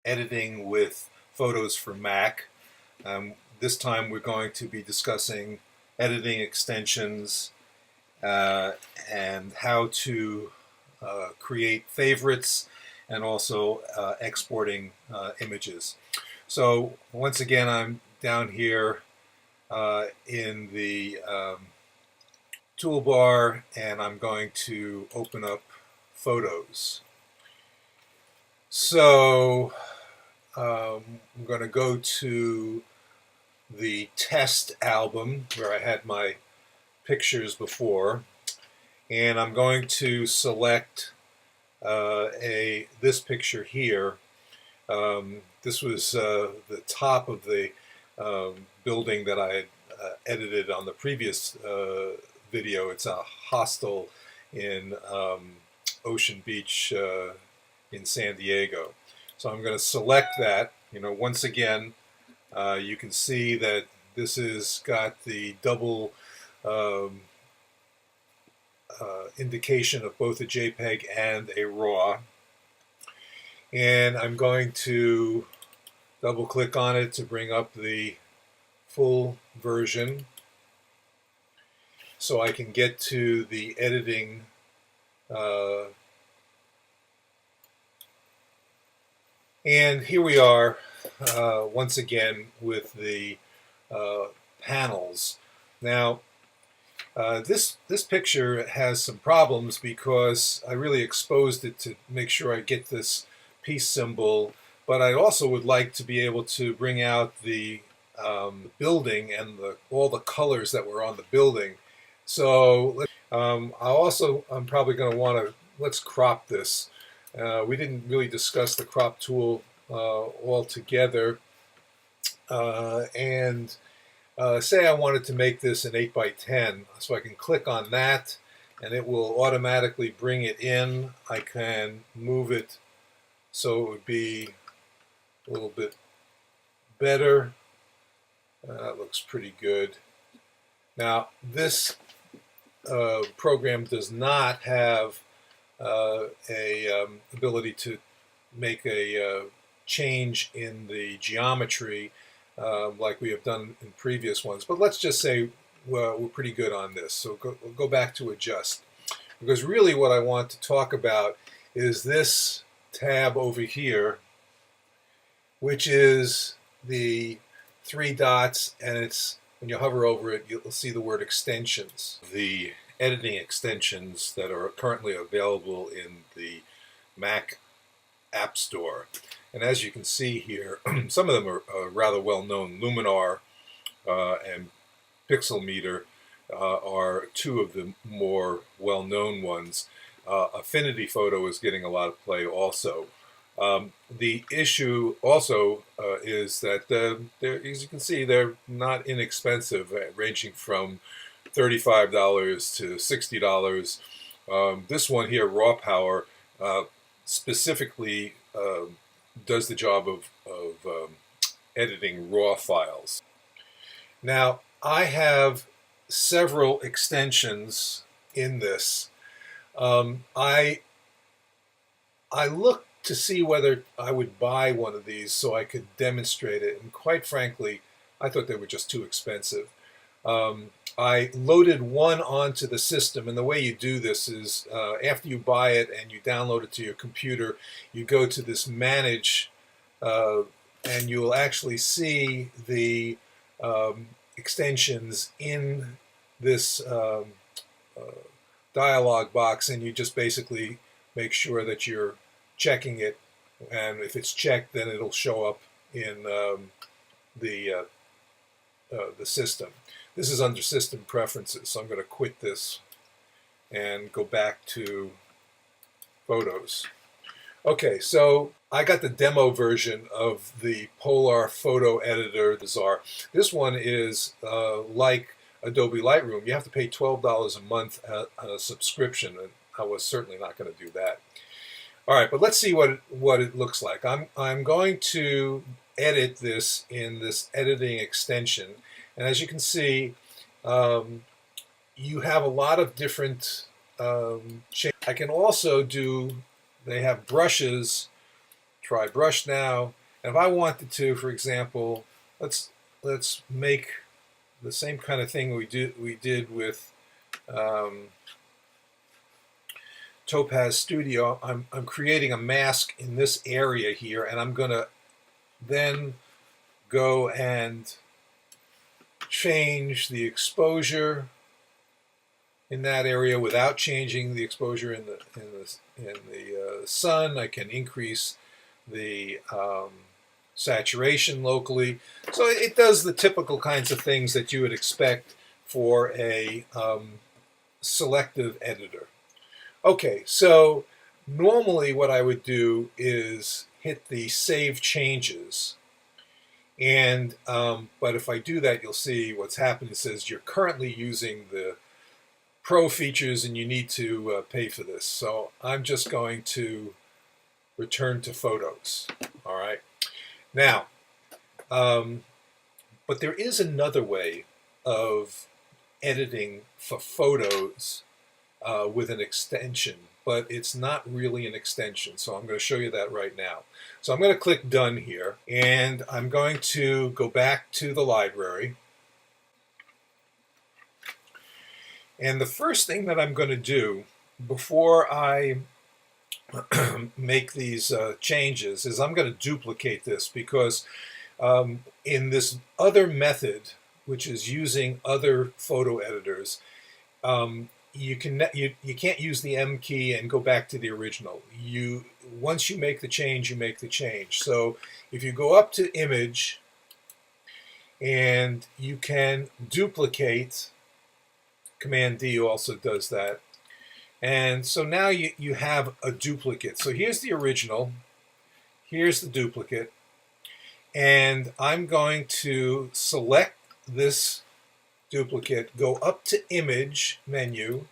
editing with photos for Mac. This time we're going to be discussing editing extensions and how to create favorites and also exporting images. So once again, I'm down here in the toolbar, and I'm going to open up Photos. So I'm going to go to the test album where I had my pictures before, and I'm going to select this picture here. This was the top of the building that I had edited on the previous video. It's a hostel in Ocean Beach in San Diego. So I'm going to select that. Once again, you can see that this has got the double indication of both a JPEG and a RAW. And I'm going to double click on it to bring up the full version so I can get to the editing and here we are once again with the panels. Now this picture has some problems because I really exposed it to make sure I get this piece symbol, but I also would like to be able to bring out the building and all the colors that were on the building. So I'm probably going to want to, let's crop this. We didn't really discuss the crop tool altogether. Say I wanted to make this an 8x10, so I can click on that and it will automatically bring it in. I can move it so it would be a little bit better. That looks pretty good. Now this program does not have ability to make a change in the geometry like we have done in previous ones, but let's just say we're pretty good on this. So we'll go back to adjust, because really what I want to talk about is this tab over here, which is the three dots, and it's, when you hover over it, you'll see the word extensions. The editing extensions that are currently available in the Mac App Store. And as you can see here, some of them are rather well known. Luminar and Pixelmeter are two of the more well known ones. Affinity Photo is getting a lot of play also. The issue also is that, as you can see, they're not inexpensive, ranging from $35 to $60. This one here, Raw Power, specifically does the job of editing RAW files. Now, I have several extensions in this. I looked to see whether I would buy one of these so I could demonstrate it, and quite frankly, I thought they were just too expensive. I loaded one onto the system, and the way you do this is after you buy it and you download it to your computer, you go to this Manage, and you'll actually see the extensions in this dialog box, and you just basically make sure that you're checking it, and if it's checked, then it'll show up in the system. This is under System Preferences, so I'm going to quit this and go back to Photos. Okay, so I got the demo version of the Polar Photo Editor, the Czar. This one is like Adobe Lightroom. You have to pay $12 a month on a subscription, and I was certainly not going to do that. All right, but let's see what it looks like. I'm going to edit this in this editing extension, and as you can see, you have a lot of different changes. I can also do, they have brushes try brush now. And if I wanted to, for example, let's make the same kind of thing we did with Topaz Studio. I'm creating a mask in this area here, and I'm going to then go and change the exposure in that area without changing the exposure in the sun. I can increase the saturation locally. So it does the typical kinds of things that you would expect for a selective editor. Okay, so normally what I would do is hit the Save Changes. And but if I do that, you'll see what's happened. It says you're currently using the Pro features and you need to pay for this. So I'm just going to return to Photos. All right. Now, but there is another way of editing for photos with an extension, but it's not really an extension. So I'm going to show you that right now. So I'm going to click Done here, and I'm going to go back to the library. And the first thing that I'm going to do before I make these changes is I'm going to duplicate this, because in this other method, which is using other photo editors, you can't use the M key and go back to the original. Once you make the change, you make the change. So if you go up to Image, and you can duplicate, Command D also does that. And so now you have a duplicate. So here's the original, here's the duplicate, and I'm going to select this duplicate, go up to Image menu,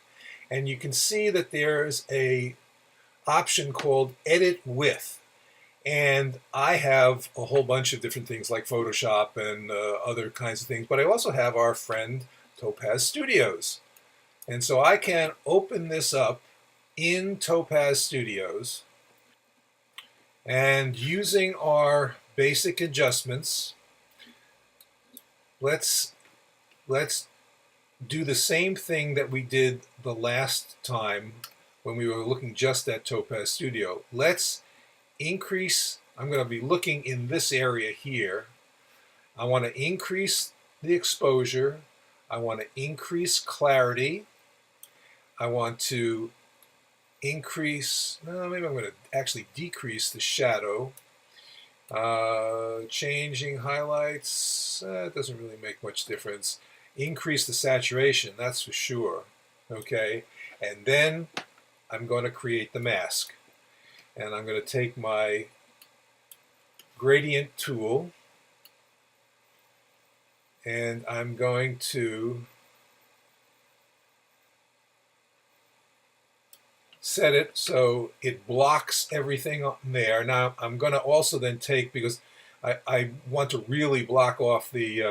and you can see that there's a option called Edit With. And I have a whole bunch of different things like Photoshop and other kinds of things, but I also have our friend Topaz Studios. And so I can open this up in Topaz Studios, and using our basic adjustments, let's do the same thing that we did the last time when we were looking just at Topaz Studio. Let's increase, I'm going to be looking in this area here. I want to increase the exposure. I want to increase clarity. I want to increase, maybe I'm going to actually decrease the shadow. Changing highlights, it doesn't really make much difference. Increase the saturation, that's for sure. Okay, and then I'm going to create the mask. And I'm going to take my gradient tool, and I'm going to set it so it blocks everything up there. Now I'm going to also then take, because I want to really block off the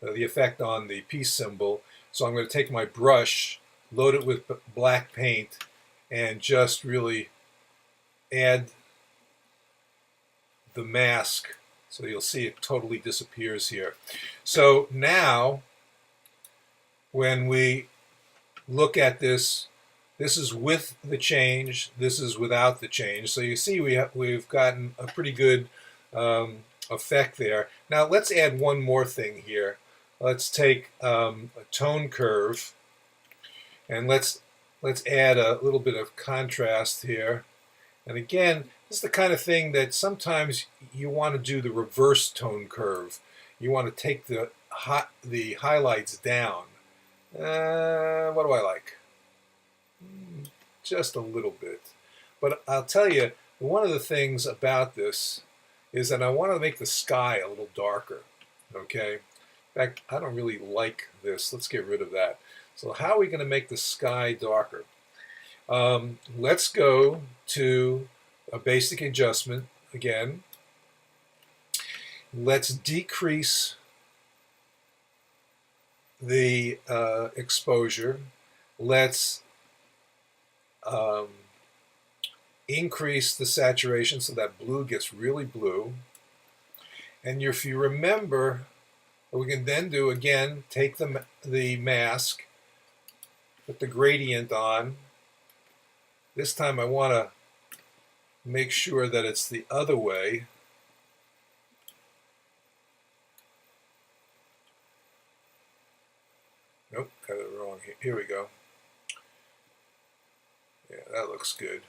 effect on the piece symbol, so I'm going to take my brush, load it with black paint, and just really add the mask, so you'll see it totally disappears here. So now when we look at this, this is with the change, this is without the change. So you see we've gotten a pretty good effect there. Now let's add one more thing here. Let's take a tone curve, and let's add a little bit of contrast here. And again, this is the kind of thing that sometimes you want to do the reverse tone curve. You want to take the highlights down. What do I like? Just a little bit. But I'll tell you, one of the things about this is that I want to make the sky a little darker. Okay? In fact, I don't really like this. Let's get rid of that. So how are we going to make the sky darker? Let's go to a basic adjustment again. Let's decrease the exposure. Let's increase the saturation so that blue gets really blue. And if you remember, what we can then do again, take the mask, put the gradient on. This time I want to make sure that it's the other way. Nope, got it wrong. Here we go. Yeah, that looks good.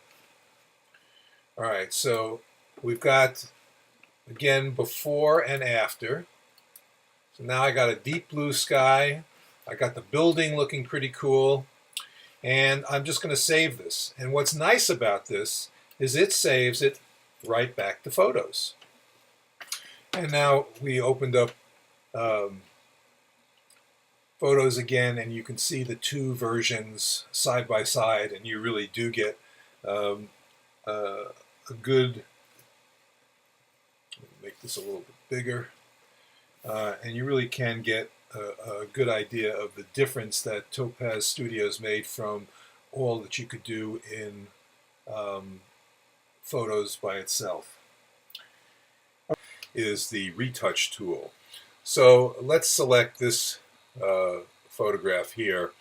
All right, so we've got, again, before and after. So now I got a deep blue sky. I got the building looking pretty cool. And I'm just going to save this. And what's nice about this is it saves it right back to Photos. And now we opened up Photos again, and you can see the two versions side by side, and you really do get a good, make this a little bit bigger, and you really can get a good idea of the difference that Topaz Studios made from all that you could do in Photos by itself. Is the retouch tool. So let's select this photograph here.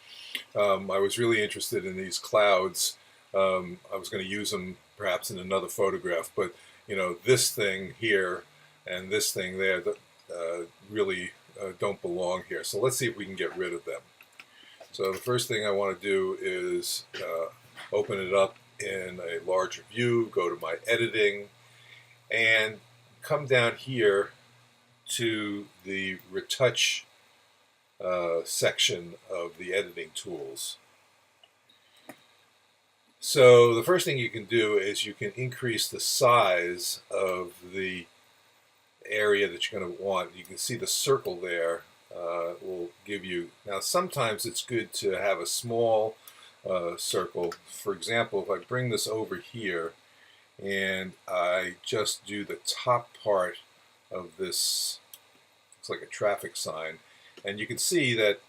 I was really interested in these clouds. I was going to use them perhaps in another photograph, but you know, this thing here and this thing there really don't belong here. So let's see if we can get rid of them. So the first thing I want to do is open it up in a larger view, go to my editing, and come down here to the retouch section of the editing tools. So the first thing you can do is you can increase the size of the area that you're going to want. You can see the circle there will give you, now sometimes it's good to have a small circle. For example, if I bring this over here and I just do the top part of this, looks like a traffic sign, and you can see that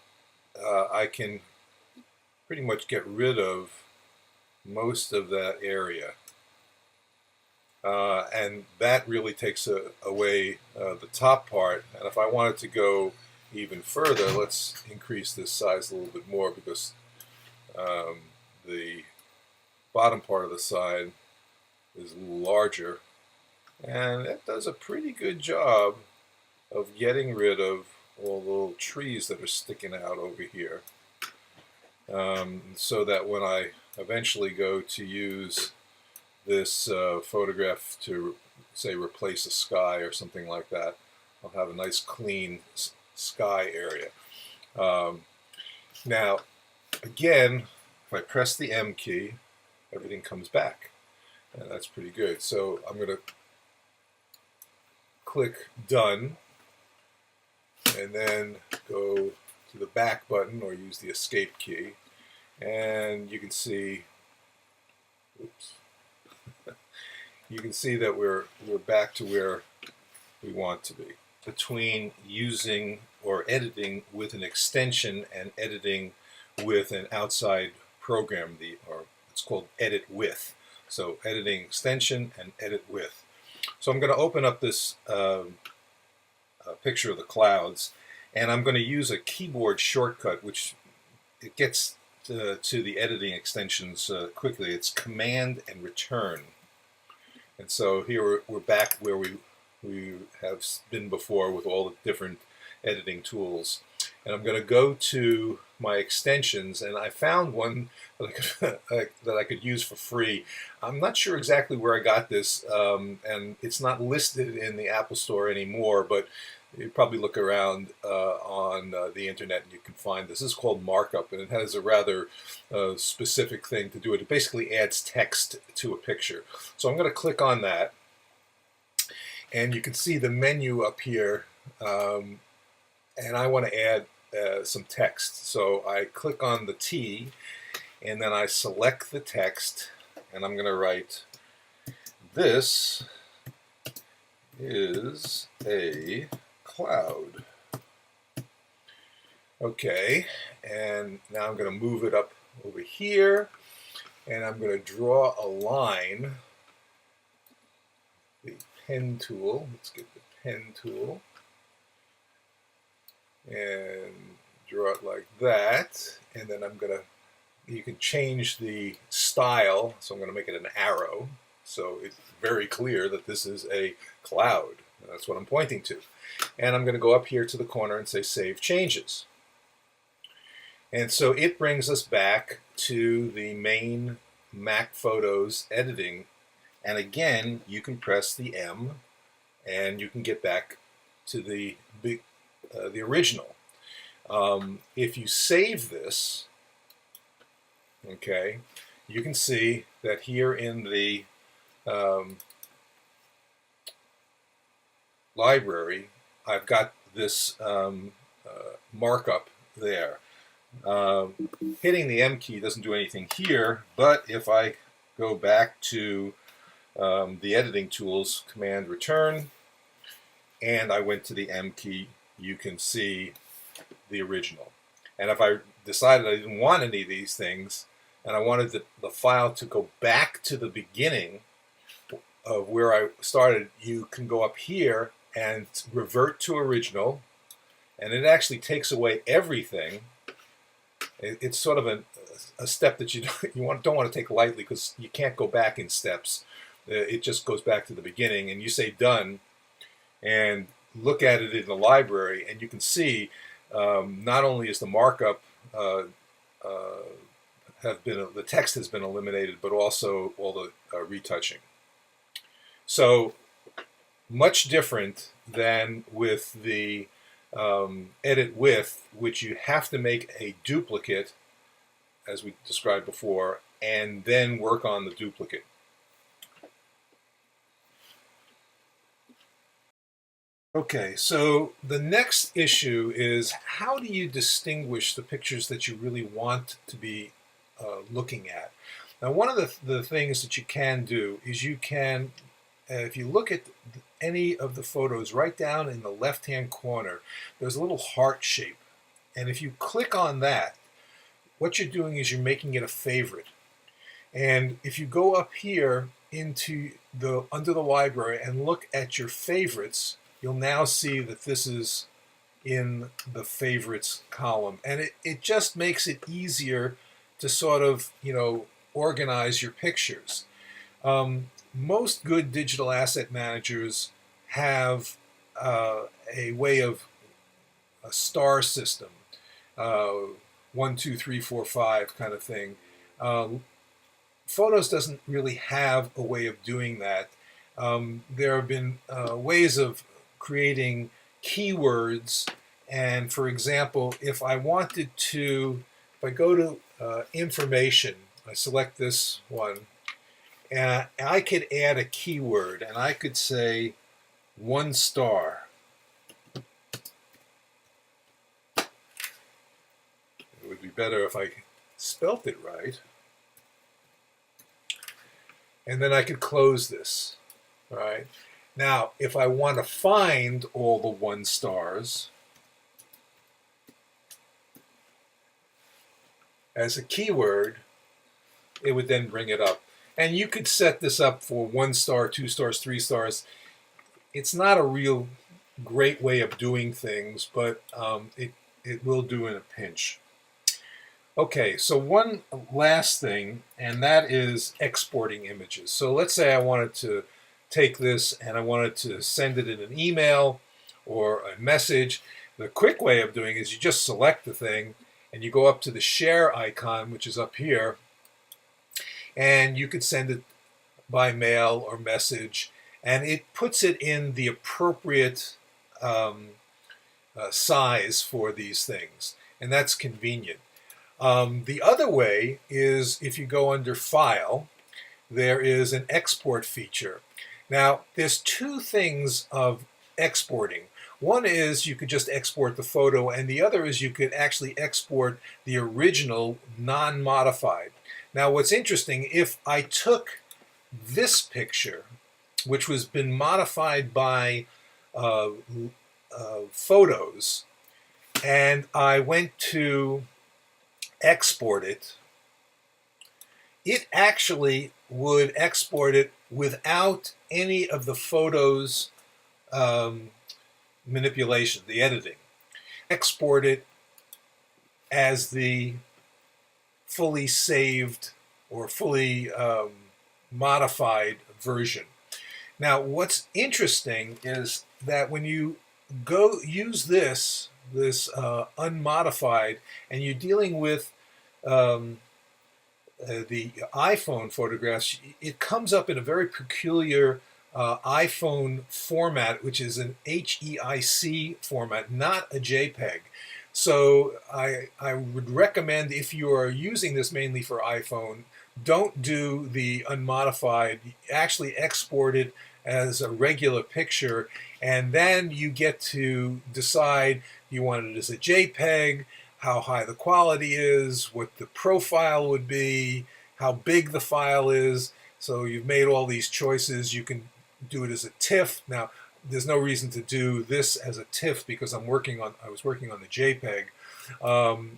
I can pretty much get rid of most of that area. And that really takes away the top part. And if I wanted to go even further, let's increase this size a little bit more, because the bottom part of the side is a little larger, and it does a pretty good job of getting rid of all the little trees that are sticking out over here, so that when I eventually go to use this photograph to, say, replace a sky or something like that, I'll have a nice clean sky area. Now again, if I press the M key, everything comes back, and that's pretty good. So I'm going to click Done, and then go to the back button or use the Escape key, and you can see, oops, you can see that we're back to where we want to be. Between using or editing with an extension and editing with an outside program, or it's called Edit With. So editing extension and edit with. So I'm going to open up this picture of the clouds, and I'm going to use a keyboard shortcut, which it gets to the editing extensions quickly. It's Command and Return. And so here we're back where we have been before with all the different editing tools. And I'm going to go to my extensions, and I found one that I could use for free. I'm not sure exactly where I got this, and it's not listed in the Apple Store anymore, but you probably look around on the internet and you can find this. This is called Markup, and it has a rather specific thing to do it. It basically adds text to a picture. So I'm going to click on that, and you can see the menu up here, and I want to add some text. So I click on the T, and then I select the text, and I'm going to write, "This is a cloud." Okay, and now I'm going to move it up over here, and I'm going to draw a line. The pen tool, let's get the pen tool, and draw it like that, and then I'm going to, you can change the style, so I'm going to make it an arrow, so it's very clear that this is a cloud. That's what I'm pointing to. And I'm going to go up here to the corner and say Save Changes. And so it brings us back to the main Mac Photos editing. And again, you can press the M and you can get back to the original. If you save this, okay, you can see that here in the library, I've got this markup there. Hitting the M key doesn't do anything here, but if I go back to the editing tools, Command Return, and I went to the M key, you can see the original. And if I decided I didn't want any of these things, and I wanted the file to go back to the beginning of where I started, you can go up here and revert to original, and it actually takes away everything. It's sort of a step that you don't want to take lightly, because you can't go back in steps. It just goes back to the beginning, and you say done, and look at it in the library, and you can see not only is the markup the text has been eliminated, but also all the retouching. So much different than with the edit with, which you have to make a duplicate, as we described before, and then work on the duplicate. Okay, so the next issue is, how do you distinguish the pictures that you really want to be looking at? Now, one of the things that you can do is you can, if you look at any of the photos, right down in the left-hand corner, there's a little heart shape. And if you click on that, what you're doing is you're making it a favorite. And if you go up here into under the library and look at your favorites, you'll now see that this is in the favorites column. And it just makes it easier to sort of, organize your pictures. Most good digital asset managers have a way of a star system, 1, 2, 3, 4, 5 kind of thing. Photos doesn't really have a way of doing that. There have been ways of creating keywords, and for example, if I go to information, I select this one, and I could add a keyword, and I could say 1 star. It would be better if I spelt it right. And then I could close this. All right. Now, if I want to find all the 1 stars as a keyword, it would then bring it up. And you could set this up for 1 star, 2 stars, 3 stars. It's not a real great way of doing things, but it will do in a pinch. Okay, so one last thing, and that is exporting images. So let's say I wanted to take this and I wanted to send it in an email or a message. The quick way of doing it is you just select the thing and you go up to the share icon, which is up here, and you could send it by mail or message, and it puts it in the appropriate size for these things, and that's convenient. The other way is if you go under File, there is an export feature. Now, there's 2 things of exporting. One is you could just export the photo, and the other is you could actually export the original non-modified. Now, what's interesting, if I took this picture, which was been modified by Photos, and I went to export it, it actually would export it without any of the photos manipulation, the editing. Export it as the fully saved or fully modified version. Now, what's interesting is that when you go use this unmodified, and you're dealing with the iPhone photographs, it comes up in a very peculiar iPhone format, which is an HEIC format, not a JPEG. So I would recommend, if you are using this mainly for iPhone, don't do the unmodified. Actually export it as a regular picture, and then you get to decide you want it as a JPEG, how high the quality is, what the profile would be, how big the file is. So you've made all these choices. You can do it as a TIFF. Now, there's no reason to do this as a TIFF because I was working on the JPEG.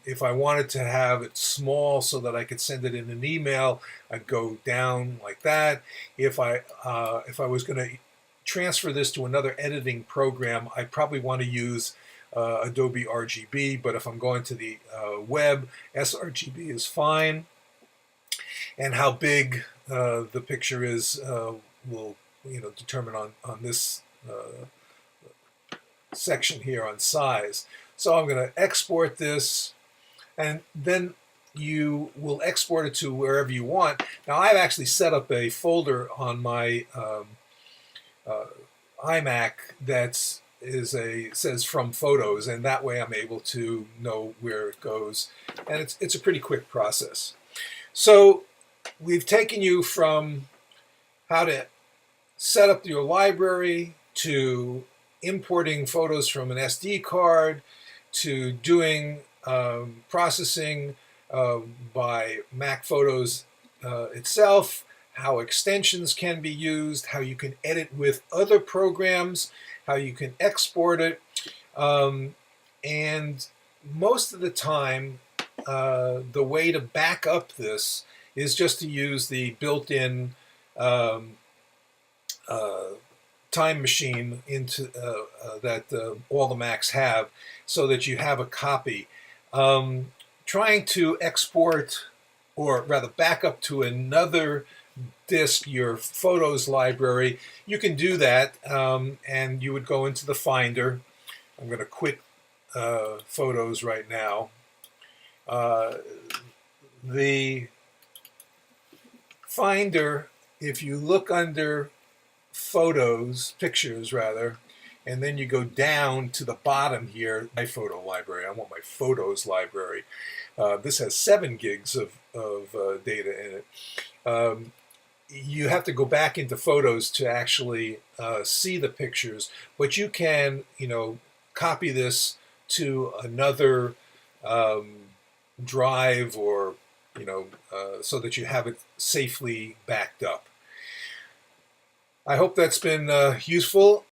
If I wanted to have it small so that I could send it in an email, I'd go down like that. If I was going to transfer this to another editing program, I probably want to use Adobe RGB, but if I'm going to the web, sRGB is fine. And how big the picture is will determine on this section here on size. So I'm going to export this, and then you will export it to wherever you want. Now, I've actually set up a folder on my iMac that says from photos, and that way I'm able to know where it goes, and it's a pretty quick process. So we've taken you from how to set up your library, to importing photos from an SD card, to doing processing by Mac Photos itself, how extensions can be used, how you can edit with other programs, how you can export it. And most of the time, the way to back up this is just to use the built-in time machine into that all the Macs have, so that you have a copy. Trying to export, or rather back up to another disk, your photos library, you can do that, and you would go into the Finder. I'm going to quit Photos right now. The Finder, if you look under Photos, Pictures rather, and then you go down to the bottom here, my photo library. I want my photos library. This has 7 gigs of data in it. You have to go back into Photos to actually see the pictures, but you can, copy this to another drive, or so that you have it safely backed up. I hope that's been useful.